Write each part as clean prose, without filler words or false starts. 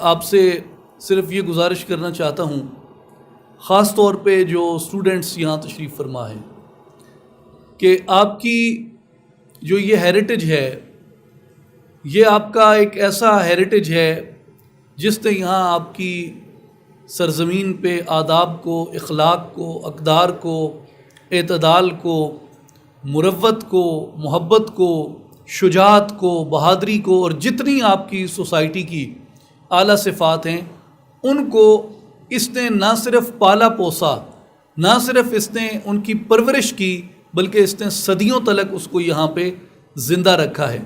آپ سے صرف یہ گزارش کرنا چاہتا ہوں، خاص طور پہ جو اسٹوڈنٹس یہاں تشریف فرما ہیں، کہ آپ کی جو یہ ہیریٹیج ہے، یہ آپ کا ایک ایسا ہیریٹیج ہے جس نے یہاں آپ کی سرزمین پہ آداب کو، اخلاق کو، اقدار کو، اعتدال کو، مروت کو، محبت کو، شجاعت کو، بہادری کو، اور جتنی آپ کی سوسائٹی کی اعلیٰ صفات ہیں ان کو اس نے نہ صرف پالا پوسا، نہ صرف اس نے ان کی پرورش کی، بلکہ اس نے صدیوں تلک اس کو یہاں پہ زندہ رکھا ہے۔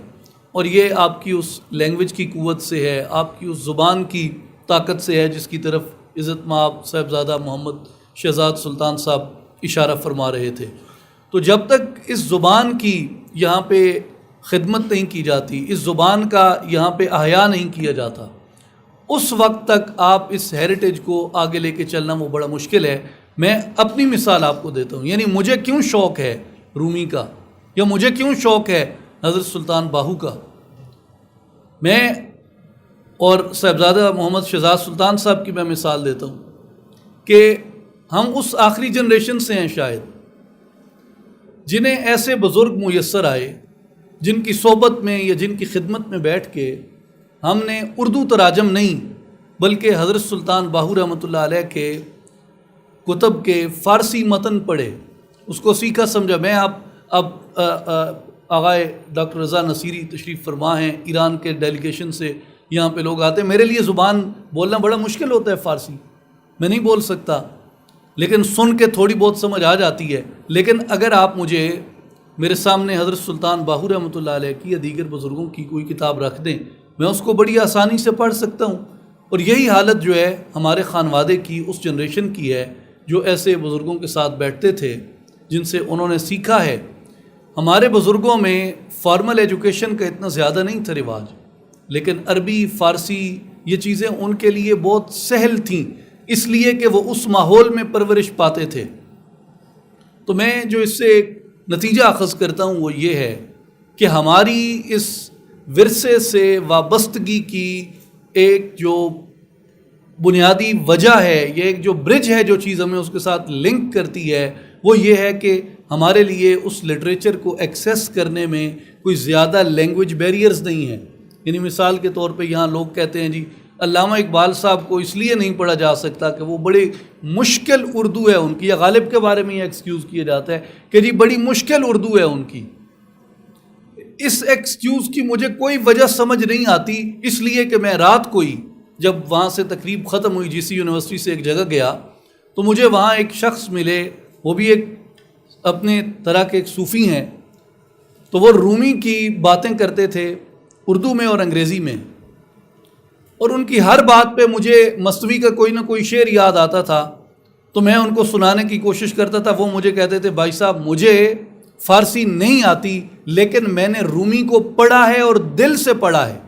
اور یہ آپ کی اس لینگویج کی قوت سے ہے، آپ کی اس زبان کی طاقت سے ہے جس کی طرف عزت مآب صاحبزادہ محمد شہزاد سلطان صاحب اشارہ فرما رہے تھے۔ تو جب تک اس زبان کی یہاں پہ خدمت نہیں کی جاتی، اس زبان کا یہاں پہ احیاء نہیں کیا جاتا، اس وقت تک آپ اس ہیریٹیج کو آگے لے کے چلنا وہ بڑا مشکل ہے۔ میں اپنی مثال آپ کو دیتا ہوں، یعنی مجھے کیوں شوق ہے رومی کا، یا مجھے کیوں شوق ہے حضرت سلطان باہو کا۔ میں اور صاحبزادہ محمد شہزاد سلطان صاحب کی میں مثال دیتا ہوں کہ ہم اس آخری جنریشن سے ہیں شاید جنہیں ایسے بزرگ میسر آئے جن کی صحبت میں یا جن کی خدمت میں بیٹھ کے ہم نے اردو تراجم نہیں بلکہ حضرت سلطان باہو رحمۃ اللہ علیہ کے کتب کے فارسی متن پڑھے، اس کو سیکھا سمجھا۔ میں اب آغائے ڈاکٹر رضا نصیری تشریف فرما ہیں، ایران کے ڈیلیگیشن سے یہاں پہ لوگ آتے ہیں۔ میرے لیے زبان بولنا بڑا مشکل ہوتا ہے فارسی، میں نہیں بول سکتا، لیکن سن کے تھوڑی بہت سمجھ آ جاتی ہے۔ لیکن اگر آپ مجھے میرے سامنے حضرت سلطان باہو رحمۃ اللہ علیہ کی یا دیگر بزرگوں کی کوئی کتاب رکھ دیں، میں اس کو بڑی آسانی سے پڑھ سکتا ہوں۔ اور یہی حالت جو ہے ہمارے خانوادے کی، اس جنریشن کی ہے جو ایسے بزرگوں کے ساتھ بیٹھتے تھے جن سے انہوں نے سیکھا ہے۔ ہمارے بزرگوں میں فارمل ایجوکیشن کا اتنا زیادہ نہیں تھا رواج، لیکن عربی، فارسی یہ چیزیں ان کے لیے بہت سہل تھیں، اس لیے کہ وہ اس ماحول میں پرورش پاتے تھے۔ تو میں جو اس سے نتیجہ اخذ کرتا ہوں وہ یہ ہے کہ ہماری اس ورثے سے وابستگی کی ایک جو بنیادی وجہ ہے، یہ ایک جو برج ہے جو چیز ہمیں اس کے ساتھ لنک کرتی ہے، وہ یہ ہے کہ ہمارے لیے اس لٹریچر کو ایکسیس کرنے میں کوئی زیادہ لینگویج بیریئرز نہیں ہیں۔ یعنی مثال کے طور پہ یہاں لوگ کہتے ہیں جی علامہ اقبال صاحب کو اس لیے نہیں پڑھا جا سکتا کہ وہ بڑی مشکل اردو ہے ان کی، یا غالب کے بارے میں یہ ایکسکیوز کیا جاتا ہے کہ جی بڑی مشکل اردو ہے ان کی۔ اس ایکسکیوز کی مجھے کوئی وجہ سمجھ نہیں آتی، اس لیے کہ میں رات کو ہی جب وہاں سے تقریب ختم ہوئی جی سی یونیورسٹی سے ایک جگہ گیا تو مجھے وہاں ایک شخص ملے، وہ بھی ایک اپنے طرح کے ایک صوفی ہیں، تو وہ رومی کی باتیں کرتے تھے اردو میں اور انگریزی میں، اور ان کی ہر بات پہ مجھے مصنوی کا کوئی نہ کوئی شعر یاد آتا تھا، تو میں ان کو سنانے کی کوشش کرتا تھا۔ وہ مجھے کہتے تھے بھائی صاحب مجھے فارسی نہیں آتی، لیکن میں نے رومی کو پڑھا ہے اور دل سے پڑھا ہے۔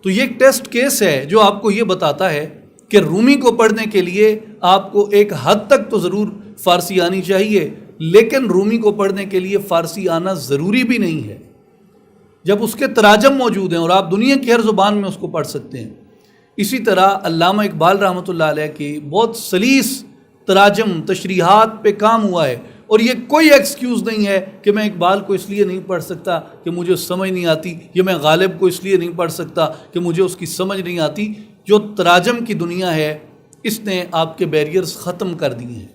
تو یہ ایک ٹیسٹ کیس ہے جو آپ کو یہ بتاتا ہے کہ رومی کو پڑھنے کے لیے آپ کو ایک حد تک تو ضرور فارسی آنی چاہیے، لیکن رومی کو پڑھنے کے لیے فارسی آنا ضروری بھی نہیں ہے جب اس کے تراجم موجود ہیں اور آپ دنیا کی ہر زبان میں اس کو پڑھ سکتے ہیں۔ اسی طرح علامہ اقبال رحمۃ اللہ علیہ کی بہت سلیس تراجم، تشریحات پہ کام ہوا ہے، اور یہ کوئی ایکسکیوز نہیں ہے کہ میں اقبال کو اس لیے نہیں پڑھ سکتا کہ مجھے سمجھ نہیں آتی، یا میں غالب کو اس لیے نہیں پڑھ سکتا کہ مجھے اس کی سمجھ نہیں آتی۔ جو تراجم کی دنیا ہے اس نے آپ کے بیریئرز ختم کر دیے ہیں۔